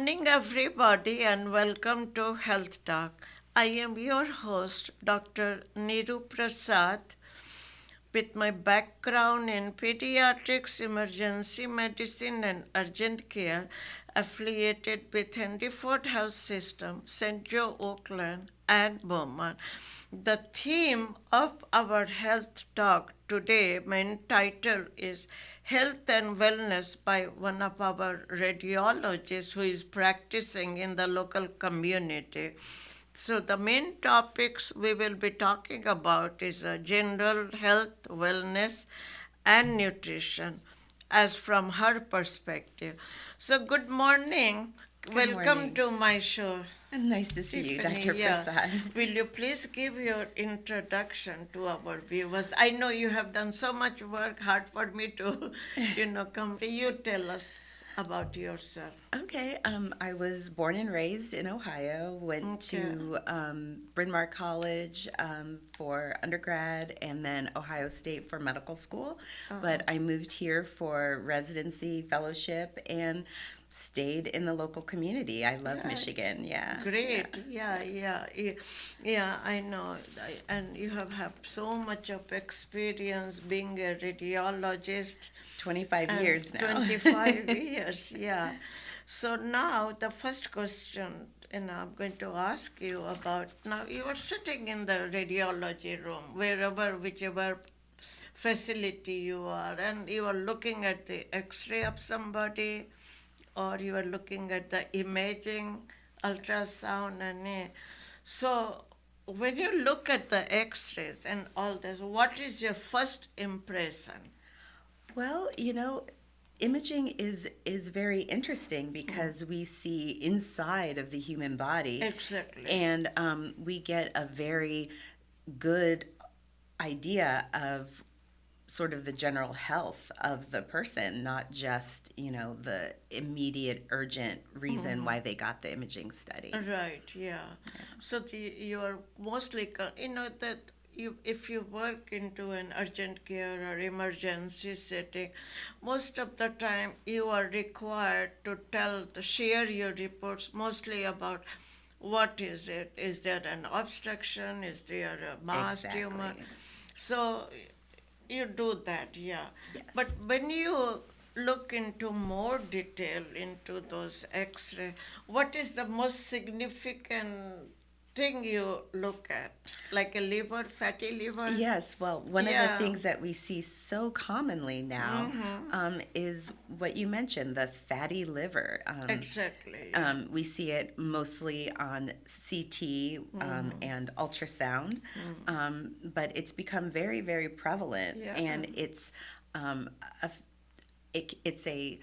morning, everybody, and welcome to Health Talk. I am your host, Dr. Neeru Prasad, with my background in pediatrics, emergency medicine, and urgent care, affiliated with Henry Ford Health System, St. Joe, Oakland, and Beaumont. The theme of our health talk today, main title is Health and Wellness by one of our radiologists who is practicing in the local community. So the main topics we will be talking about is general health, wellness, and nutrition, as from her perspective. So good morning. Good Welcome morning. to my show. Nice to see you, Tiffany, Dr. yeah. Prasad. Will you please give your introduction to our viewers? I know you have done so much work, hard for me to, come. You tell us about yourself. Okay, I was born and raised in Ohio, went Okay. to Bryn Mawr College for undergrad and then Ohio State for medical school. But I moved here for residency, fellowship, and stayed in the local community. I love Right. Michigan, yeah. Great. Yeah, I know. And you have so much of experience being a radiologist. 25 And years now. 25 years, yeah. So now the first question, I'm going to ask you about, now you are sitting in the radiology room, whichever facility you are, and you are looking at the x-ray of somebody, or you are looking at the imaging, ultrasound, so when you look at the x-rays and all this, what is your first impression? Well, imaging is very interesting because we see inside of the human body, Exactly. and we get a very good idea of sort of the general health of the person, not just the immediate urgent reason why they got the imaging study. Right, yeah. So you are mostly, that if you work into an urgent care or emergency setting, most of the time you are required to share your reports mostly about what is it? Is there an obstruction? Is there a mass tumor? Exactly. So you do that, yeah. Yes. But when you look into more detail into those x-ray, what is the most significant thing you look at? Like a liver, fatty liver? Yes, well, one of Yeah. the things that we see so commonly now is what you mentioned, the fatty liver. Exactly. We see it mostly on CT and ultrasound, but it's become very, very prevalent, Yeah. and it's a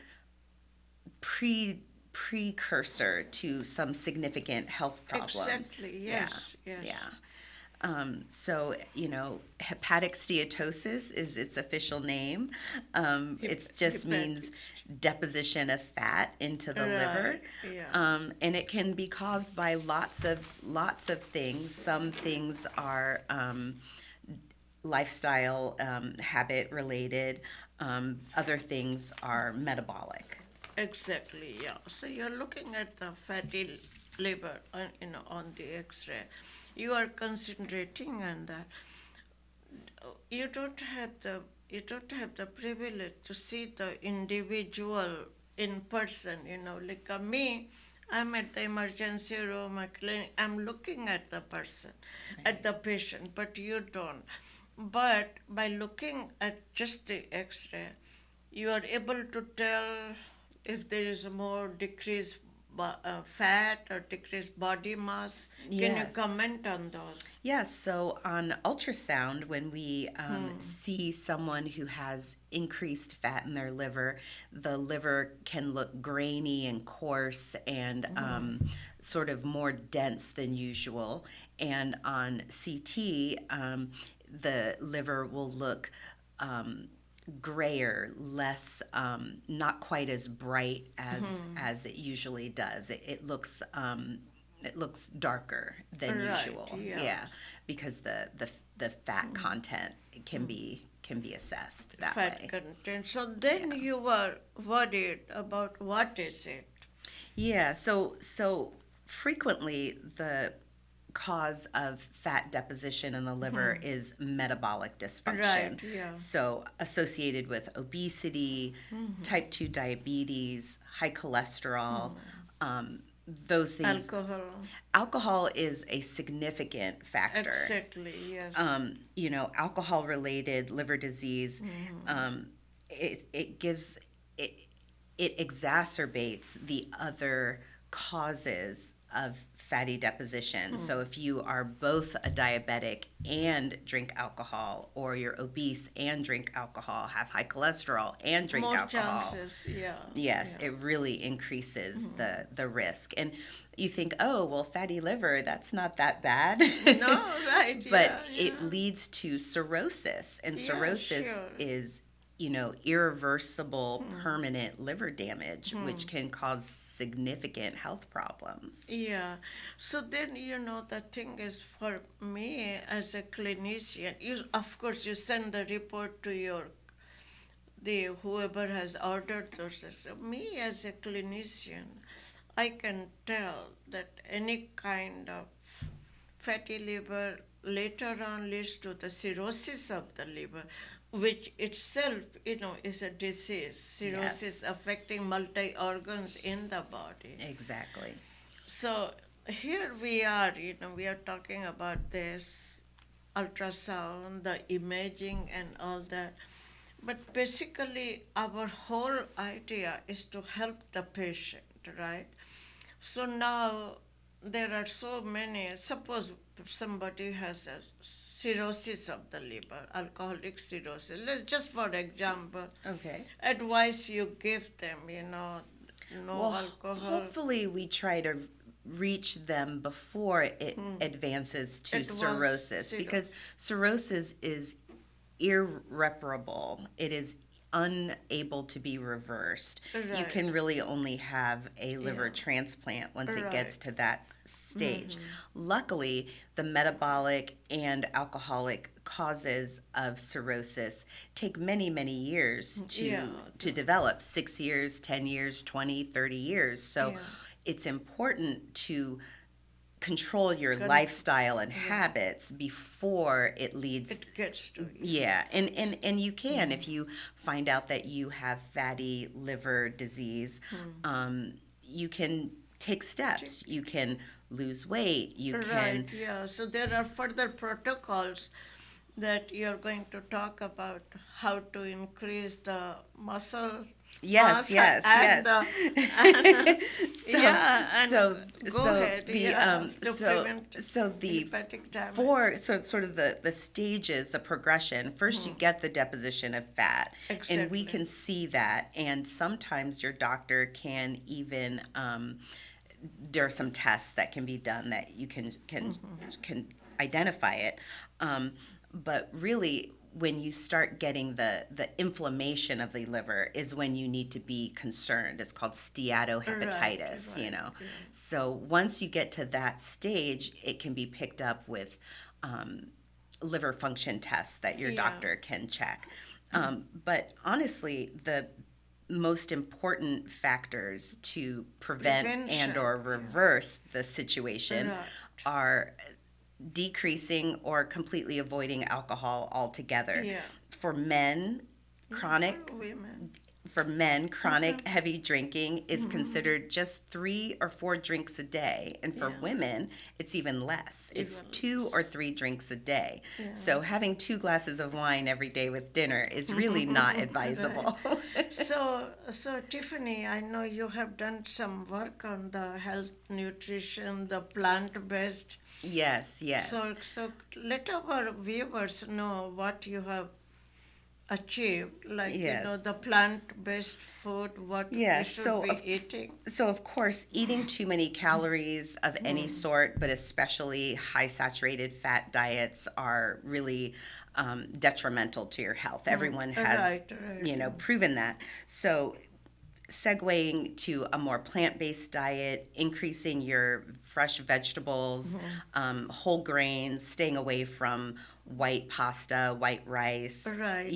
precursor to some significant health problems. Exactly, yes, Yeah, yes. yeah. So, hepatic steatosis is its official name. It just means deposition of fat into the liver. Right, yeah. And it can be caused by lots of things. Some things are lifestyle, habit related. Other things are metabolic. Exactly, yeah. So you're looking at the fatty liver, on the X-ray. You are concentrating on that. You don't have the privilege to see the individual in person. Like me, I'm at the emergency room, a clinic. I'm looking at the person, at the patient, but you don't. But by looking at just the X-ray, you are able to tell if there is a more decreased fat or decreased body mass. Can you Yes. comment on those? Yes, so on ultrasound, when we see someone who has increased fat in their liver, the liver can look grainy and coarse and sort of more dense than usual. And on CT, the liver will look grayer, less, not quite as bright as it usually does. It looks darker than Right, usual. yes. Yeah, because the fat content can be assessed that Fat way. content. So then you were worried about what is it? Yeah, so frequently the cause of fat deposition in the liver is metabolic Right, dysfunction. yeah. So associated with obesity, type 2 diabetes, high cholesterol, those things. Alcohol. Alcohol is a significant factor. Exactly, yes. Alcohol related liver disease, it gives it it exacerbates the other causes of fatty deposition. So if you are both a diabetic and drink alcohol, or you're obese and drink alcohol, have high cholesterol and drink More alcohol, chances, yeah. yes, Yeah. it really increases the risk. And you think, oh, well, fatty liver, that's not that bad. No, right, But yeah, it yeah. leads to cirrhosis, and Yeah, cirrhosis sure. is, irreversible permanent liver damage, which can cause significant health problems. Yeah. So then, the thing is for me as a clinician, of course, you send the report to the whoever has ordered those. Me as a clinician, I can tell that any kind of fatty liver later on leads to the cirrhosis of the liver, which itself, is a disease. Yes, Cirrhosis affecting multi organs in the body. exactly. So here we are, we are talking about this ultrasound, the imaging, and all that. But basically, our whole idea is to help the patient, right? So now there are so many. Suppose somebody has a cirrhosis of the liver, alcoholic cirrhosis. Let's just for example, Okay. advice you give them, no Well, alcohol. hopefully we try to reach them before it advances to Advanced cirrhosis, because cirrhosis. cirrhosis is irreparable. It is unable to be reversed. You Right. can really only have a liver Yeah. transplant once it gets Right. to that stage. Luckily, the metabolic and alcoholic causes of cirrhosis take many, many years Yeah. to develop, 6 years, 10 years, 20, 30 years. So Yeah. it's important to control your Con- lifestyle and habits before it leads. It gets to you. Yeah, and you can, if you find out that you have fatty liver disease, you can take steps. You can lose weight. You Right, can. yeah. So there are further protocols that you're going to talk about how to increase the muscle Yes, mass yes, and yes. so, yeah, and so, go so ahead, the yeah, to so prevent so the hepatic damage. sort of the stages, the progression. First, you get the deposition of fat, and we Exactly. can see that. And sometimes your doctor can even there are some tests that can be done that you can identify it. But really, when you start getting the inflammation of the liver is when you need to be concerned. It's called steatohepatitis, Right, yeah. So once you get to that stage, it can be picked up with liver function tests that your Yeah. doctor can check. But honestly, the most important factors to prevent and or Prevention, reverse the situation Right. are decreasing or completely avoiding alcohol altogether. Yeah. For men, chronic Women. chronic heavy drinking is considered just 3 or 4 drinks a day, and for Yeah. women it's even less. It's Even 2 less. or 3 drinks a day. Yeah. So having 2 glasses of wine every day with dinner is really not advisable. So Tiffany, I know you have done some work on the health, nutrition, the plant-based. Yes, yes. So let our viewers know what you have achieved, like Yes. the plant-based food, what Yeah, we should so be of eating. So, of course, eating too many calories of any sort, but especially high saturated fat diets, are really detrimental to your health. Everyone has, Right. proven that. So, segueing to a more plant-based diet, increasing your fresh vegetables, whole grains, staying away from white pasta, white rice, Right.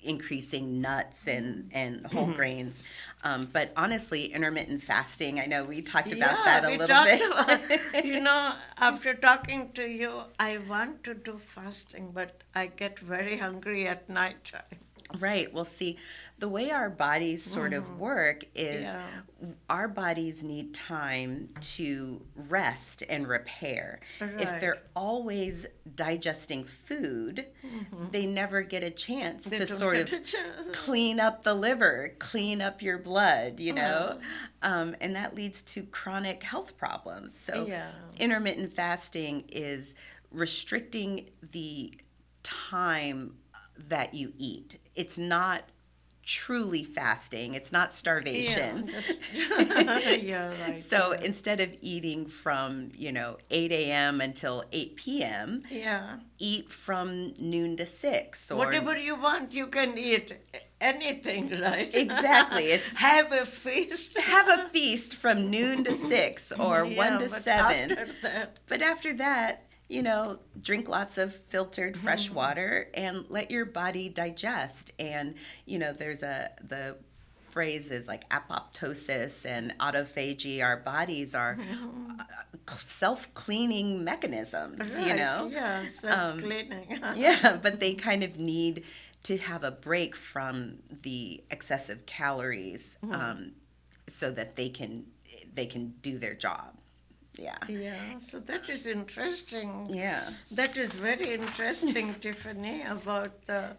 increasing nuts and whole grains. But honestly, intermittent fasting, I know we talked about Yeah, that a we little talked bit. about, after talking to you, I want to do fasting, but I get very hungry at night time. Right. Well, see, the way our bodies sort of work is Yeah. our bodies need time to rest and repair. If Right. they're always digesting food, they never get a chance They to don't sort get of a chance. clean up the liver, clean up your blood, Well, and that leads to chronic health problems. So, yeah. intermittent fasting is restricting the time that you eat. It's not truly fasting, it's not Yeah, starvation. just you're right. So Yeah. instead of eating from, 8 a.m. until 8 p.m., Yeah. eat from noon to 6 or Whatever you want, you can eat anything, right? exactly. It's Have a feast. have a feast from noon to 6 or 1 Yeah, to but 7. after that, But after that, drink lots of filtered fresh water and let your body digest. And, there's the phrase is like apoptosis and autophagy. Our bodies are self-cleaning mechanisms, right? Yeah, Um, self-cleaning. yeah, but they kind of need to have a break from the excessive calories so that they can do their job. Yeah. Yeah, so that is interesting. Yeah. That is very interesting, Tiffany, about the.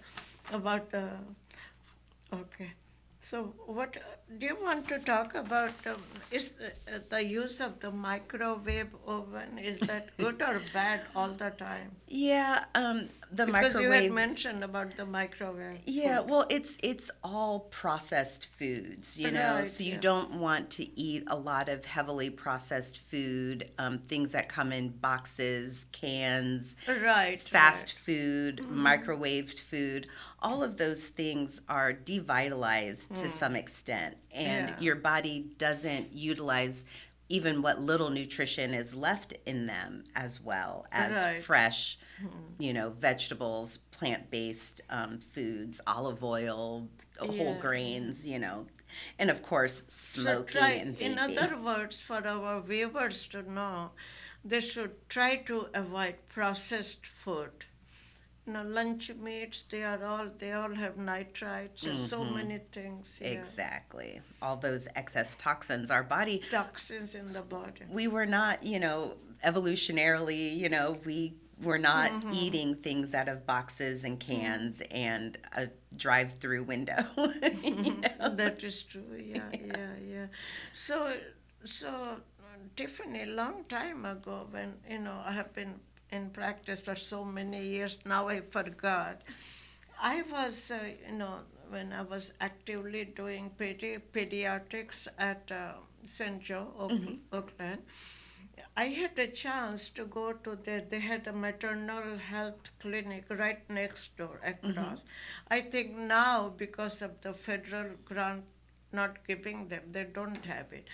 Okay. So, what do you want to talk about? Is the use of the microwave oven, is that good or bad all the time? Yeah, the Because you had microwave. mentioned about the microwave Yeah, food. well, it's all processed foods, Right, so you yeah. don't want to eat a lot of heavily processed food, things that come in boxes, cans, Right, fast right. food, microwaved food. All of those things are devitalized to some extent, and Yeah. your body doesn't utilize even what little nutrition is left in them as well as Right. fresh, vegetables, plant-based foods, olive oil, whole Yeah. grains, and of course So smoking try, and in vaping. other words, for our viewers to know, they should try to avoid processed food. Lunch meats, they all have nitrites and so many things. Yeah, Exactly. All those excess toxins. Our body, toxins in the body. we were not, evolutionarily, we were not eating things out of boxes and cans and a drive-through window. you know? That is true. Yeah, yeah, yeah. So, Tiffany, long time ago, when I have been in practice for so many years, now I forgot. I was, when I was actively doing pediatrics at St. Joe, Oakland, I had a chance to go to they had a maternal health clinic right next door across. I think now, because of the federal grant not giving them, they don't have it.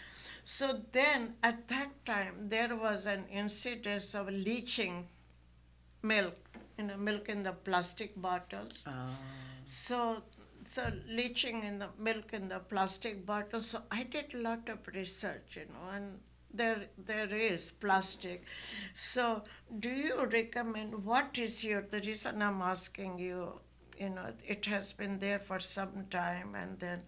So then, at that time, there was an incidence of leaching milk, milk in the plastic bottles. Oh. So, so leaching in the milk in the plastic bottles. So I did a lot of research, and there is plastic. So, do you recommend? What is the reason I'm asking you? It has been there for some time, and then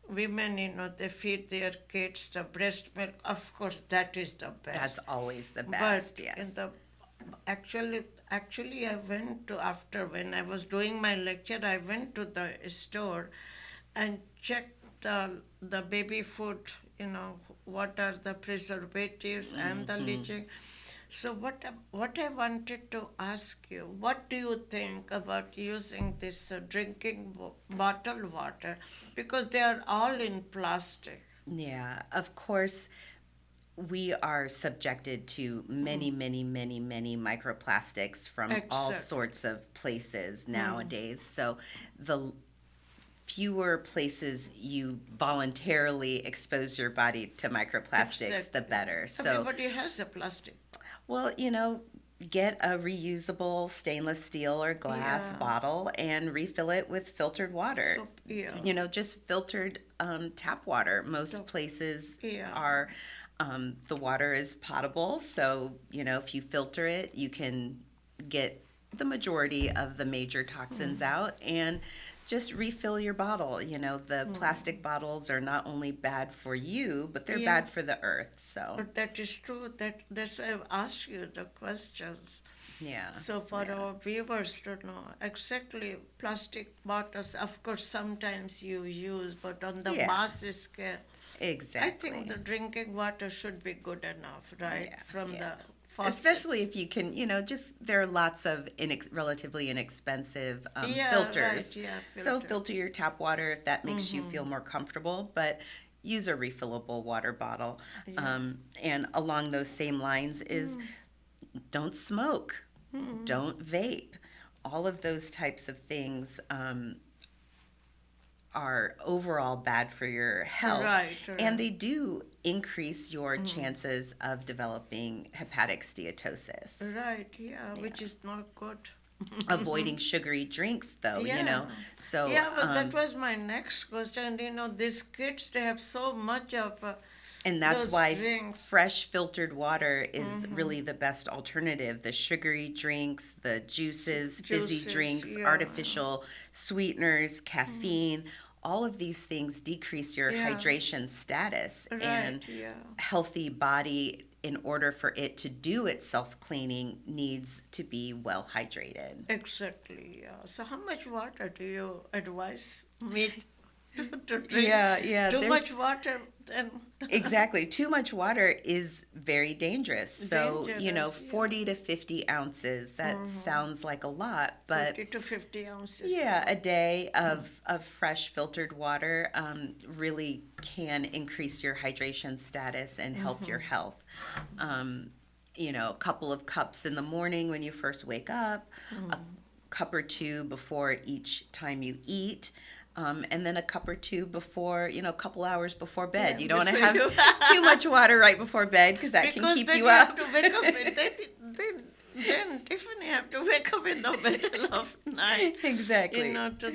women, they feed their kids the breast milk. Of course, that is the That's best. always the But best, in yes. the actually, I went to after when I was doing my lecture, I went to the store and checked the baby food. What are the preservatives and the leaching. So what I wanted to ask you, what do you think about using this drinking bottled water, because they are all in plastic. Yeah, of course, we are subjected to many, many, many, many microplastics from all Exactly. sorts of places nowadays. So the fewer places you voluntarily expose your body to microplastics, the Exactly. better. So, Everybody has a plastic. well, get a reusable stainless steel or glass Yeah. bottle and refill it with filtered water. So yeah. Just filtered tap water. The, Most places yeah. are, the water is potable. So, if you filter it, you can get the majority of the major toxins out and just refill your bottle. The plastic bottles are not only bad for you, but they're Yeah. bad for the earth. So, But that is true. That's why I've asked you the questions. yeah. So for Yeah. our viewers to know exactly plastic bottles, of course, sometimes you use, but on the Yeah. mass scale, I think Exactly. the drinking water should be good enough, right? Yeah, From yeah. the faucet. Especially if you can, just there are lots of relatively inexpensive Yeah, right. filters. Yeah, So filter. filter your tap water if that makes you feel more comfortable, but use a refillable water bottle. Yeah. And along those same lines is don't smoke, don't vape. All of those types of things are overall bad for your health, Right, and right. they do increase your chances of developing hepatic steatosis. Right, yeah, Yeah. which is not good. Avoiding sugary drinks, though, Yeah. so Yeah, but that was my next question. These kids, they have so much of and that's those why drinks. fresh filtered water is really the best alternative. The sugary drinks, the juices, fizzy Juices, drinks, yeah. artificial sweeteners, caffeine, all of these things decrease your Yeah. hydration status, Right, and yeah. healthy body, in order for it to do its self-cleaning, needs to be well hydrated. Exactly, yeah. So how much water do you advise me to drink? Yeah, Too there's much water, then exactly. Too much water is very dangerous. So, dangerous, yeah. 40 to 50 ounces, that sounds like a lot, but 40 to 50 ounces. yeah, a day of fresh filtered water really can increase your hydration status and help your health. A couple of cups in the morning when you first wake up, a cup or two before each time you eat. And then a cup or two before, a couple hours before bed. Yeah, You don't want to before have you- too much water right before bed because that can Because keep then you you have up. to wake up, then Tiffany have to wake up in the middle of night. Exactly. Because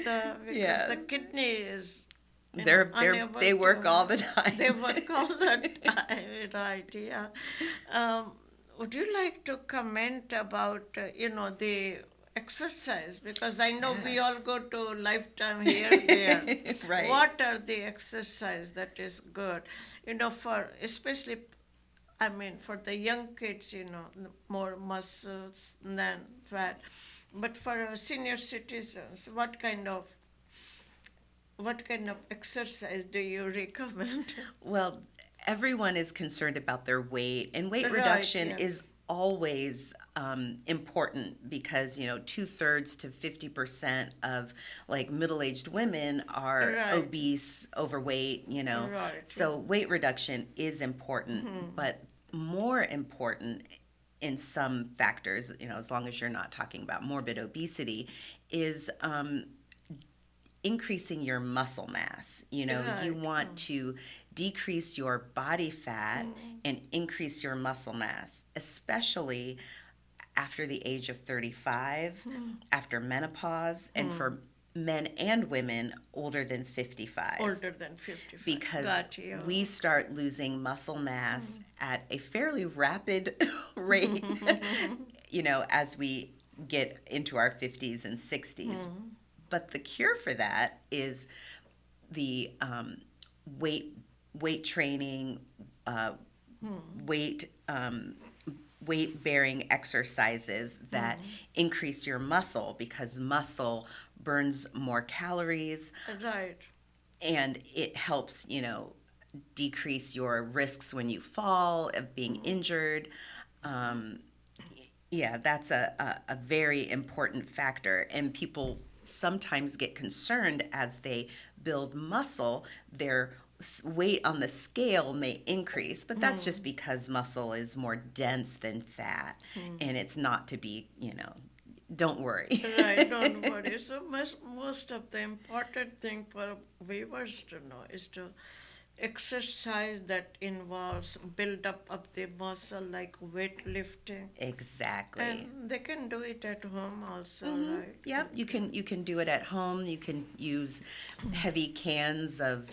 Yeah. the kidney is They unable work to- all the time. They work all the time, right? Yeah. Would you like to comment about the exercise? Because I know we all Yes. go to Lifetime here there. Right. What are the exercise that is good? For especially, I mean, for the young kids, more muscles than fat. But for senior citizens, what kind of exercise do you recommend? Well, everyone is concerned about their weight, and weight Right, reduction yeah. is always important because 2/3 to 50% of like middle-aged women are Right. obese, overweight. Right, So weight reduction is important, but more important in some factors, as long as you're not talking about morbid obesity, is increasing your muscle mass. You Right. want to decrease your body fat and increase your muscle mass, especially after the age of 35, after menopause, and for men and women older than 55. Older than 55. Because Got you. we start losing muscle mass at a fairly rapid rate, as we get into our 50s and 60s. But the cure for that is the weight training, weight weight bearing exercises that increase your muscle, because muscle burns more calories Right. and it helps decrease your risks when you fall of being injured. Yeah, that's a very important factor, and people sometimes get concerned as they build muscle, their weight on the scale may increase, but that's just because muscle is more dense than fat, and it's not to be, don't worry. Right, don't worry. So most of the important thing for viewers to know is to exercise that involves build up of the muscle like weightlifting, Exactly. and they can do it at home also, right? Yep, you can do it at home. You can use heavy cans of,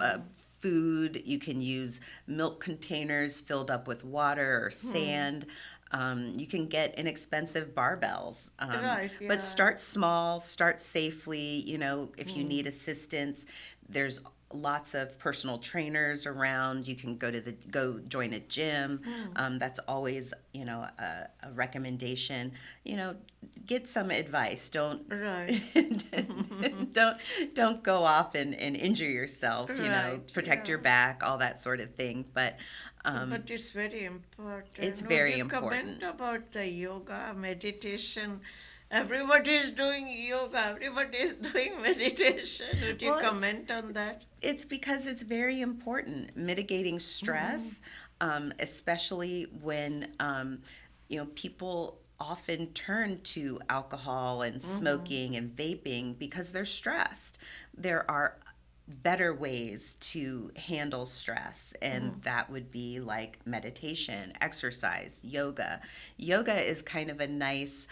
uh, food. You can use milk containers filled up with water or sand. You can get inexpensive barbells. Right, But yeah. start small, start safely. If you need assistance, there's lots of personal trainers around. You can go join a gym. That's always, a recommendation. Get some advice. Don't Right. don't don't go off and injure yourself. Right, Protect yeah. your back, all that sort of thing. But But it's very important. it's Would very you comment important. about the yoga, meditation? Everybody is doing yoga, everybody is doing meditation. Would you Well, comment on that? it's because it's very important mitigating stress, especially when people often turn to alcohol and smoking and vaping because they're stressed. There are better ways to handle stress, and that would be like meditation, exercise, yoga. Yoga is kind of a nice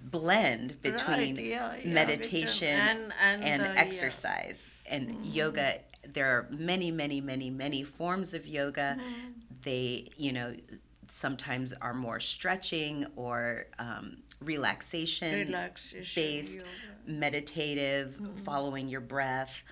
blend Right, between yeah, yeah. meditation And and yeah. exercise. And yoga, there are many, many, many, many forms of yoga. They, sometimes are more stretching or relaxation Relaxation based, yoga. meditative, following your breath.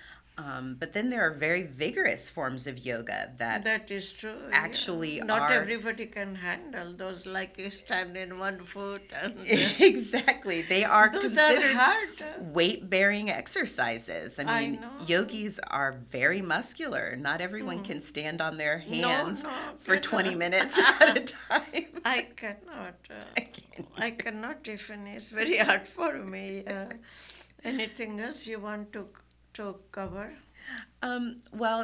But then there are very vigorous forms of yoga that That is true. actually Yeah. Not are everybody can handle those, like you stand in one foot and exactly, they are those are considered hard. weight bearing exercises. I I mean, know. yogis are very muscular. Not everyone can stand on their No, hands no, for cannot. 20 minutes at a time. I cannot. I can't. I cannot, Tiffany. It's very hard for me. Anything else you want to cover? Well,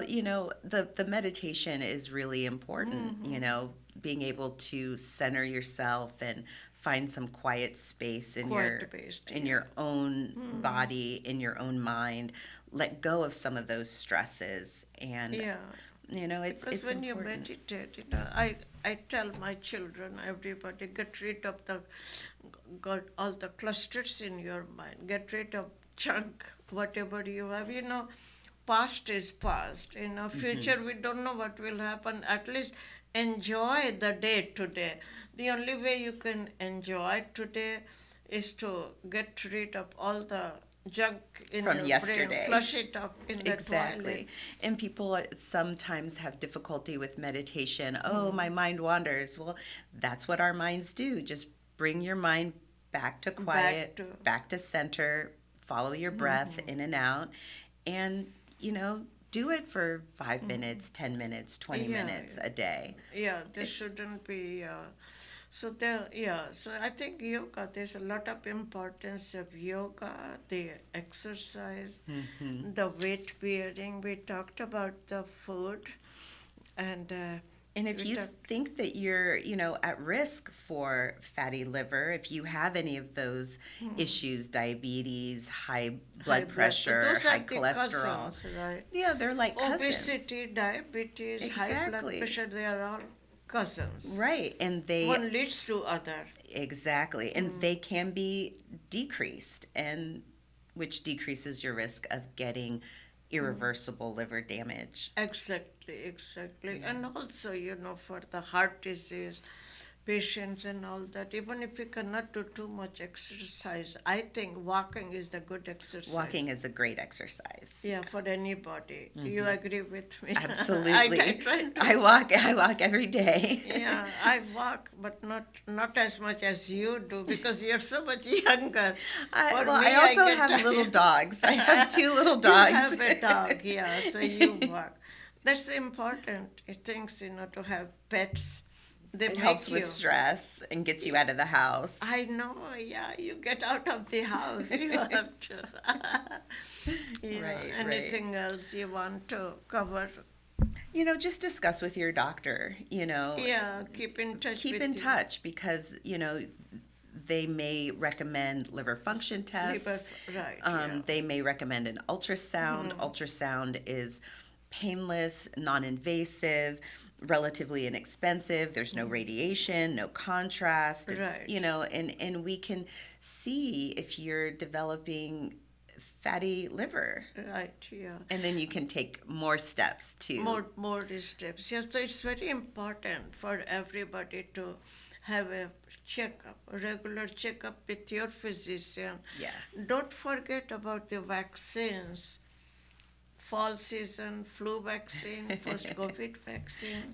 the meditation is really important, being able to center yourself and find some quiet space in Quiet based. your own body, in your own mind. Let go of some of those stresses, and Yeah. it's Because when you important. meditate, I tell my children, everybody, get rid of got all the clusters in your mind. Get rid of junk, whatever you have. Past is past. Future, we don't know what will happen. At least enjoy the day today. The only way you can enjoy today is to get rid of all the junk in From your yesterday. brain, flush it up in the Exactly. toilet. And people sometimes have difficulty with meditation. Oh, my mind wanders. Well, that's what our minds do. Just bring your mind back to quiet, back to center, follow your breath in and out, and, do it for 5 minutes, 10 minutes, 20 Yeah, minutes a day. Yeah, there shouldn't be. So I think yoga. There's a lot of importance of yoga, the exercise, the weight bearing. We talked about the food, and And if we you talked. think that you're, at risk for fatty liver, if you have any of those issues, diabetes, high blood pressure, Those high are the cholesterol, cousins, right? yeah, they're like cousins. Obesity, diabetes, high blood Exactly. pressure. They are all cousins. Right, and they One leads to other. exactly, and they can be decreased, and which decreases your risk of getting irreversible liver damage. Exactly. And also, for the heart disease patients and all that, even if you cannot do too much exercise, I think walking is the good exercise. Walking is a great exercise. Yeah, for anybody. You agree with me? Absolutely. I try to. I walk every day. Yeah, I walk, but not as much as you do because you're so much younger. For me, I also get have tired. little dogs. I have 2 little You dogs. have a dog, yeah, so you walk. That's important things, to have pets. They It make helps you. with stress and gets you out of the house. I know, yeah, you get out of the house. You have to. Yeah. Right, Anything else you want to cover? Just discuss with your doctor, Yeah, keep in touch keep with in you. touch because, they may recommend liver function tests. Right, yeah. They may recommend an ultrasound. Ultrasound is painless, non-invasive, relatively inexpensive. There's no radiation, no contrast. It's, Right. and we can see if you're developing fatty liver. Right, yeah. And then you can take more steps to. More steps. Yes, so it's very important for everybody to have a checkup, a regular checkup with your physician. Yes. Don't forget about the vaccines. Fall season, flu vaccine, first COVID vaccine.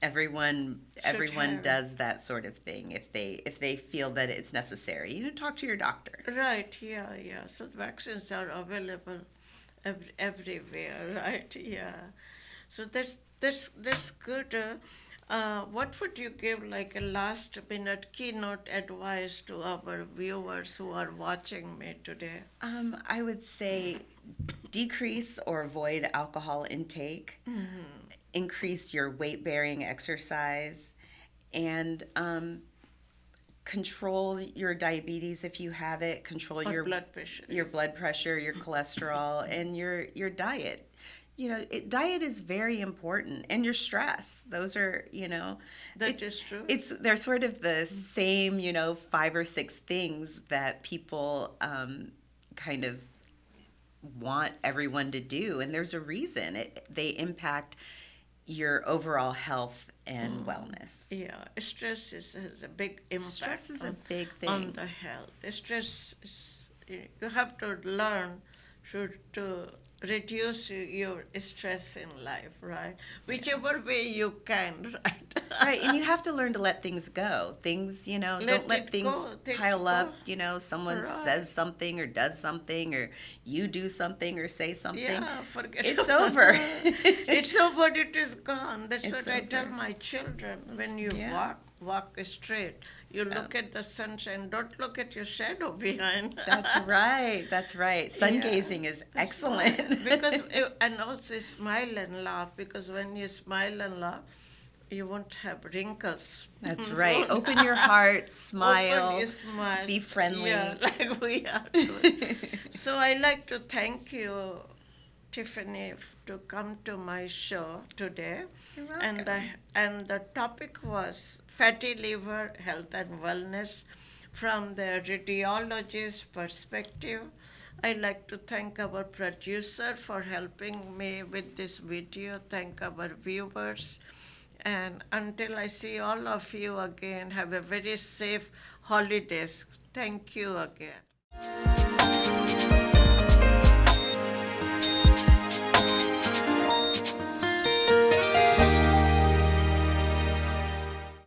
Everyone have. does that sort of thing if they feel that it's necessary. Talk to your doctor. Right, yeah. So vaccines are available everywhere, right? Yeah. So that's good. What would you give like a last minute keynote advice to our viewers who are watching me today? I would say decrease or avoid alcohol intake, increase your weight bearing exercise, and control your diabetes if you have it. Control Or your blood pressure. your blood pressure, your cholesterol, and your diet. Diet is very important, and your stress. Those are, That is true. they're sort of the same, 5 or 6 things that people kind of want everyone to do, and there's a reason. They impact your overall health and wellness. Yeah, stress has a big impact. Stress is a big on thing. the health. Stress is, you have to learn to reduce your stress in life, right? Whichever way you can, right? Right, and you have to learn to let things go. Things, don't let it things go. Things pile up. go. Someone Right. says something or does something, or you do something or say something. Yeah, forget It's about over. It's over, it is gone. That's It's what I tell over. my children. When you Yeah. walk straight, you look at the sunshine, don't look at your shadow behind. That's right. That's right. Sun Yeah. gazing is That's excellent. because and also smile and laugh, because when you smile and laugh, you won't have wrinkles. That's So right. Open your heart, smile, Open your smile. be friendly. Yeah, like we are doing. So I like to thank you, Tiffany, to come to my show today. You're And welcome. the topic was fatty liver, health and wellness from the radiologist's perspective. I like to thank our producer for helping me with this video. Thank our viewers. And until I see all of you again, have a very safe holidays. Thank you again.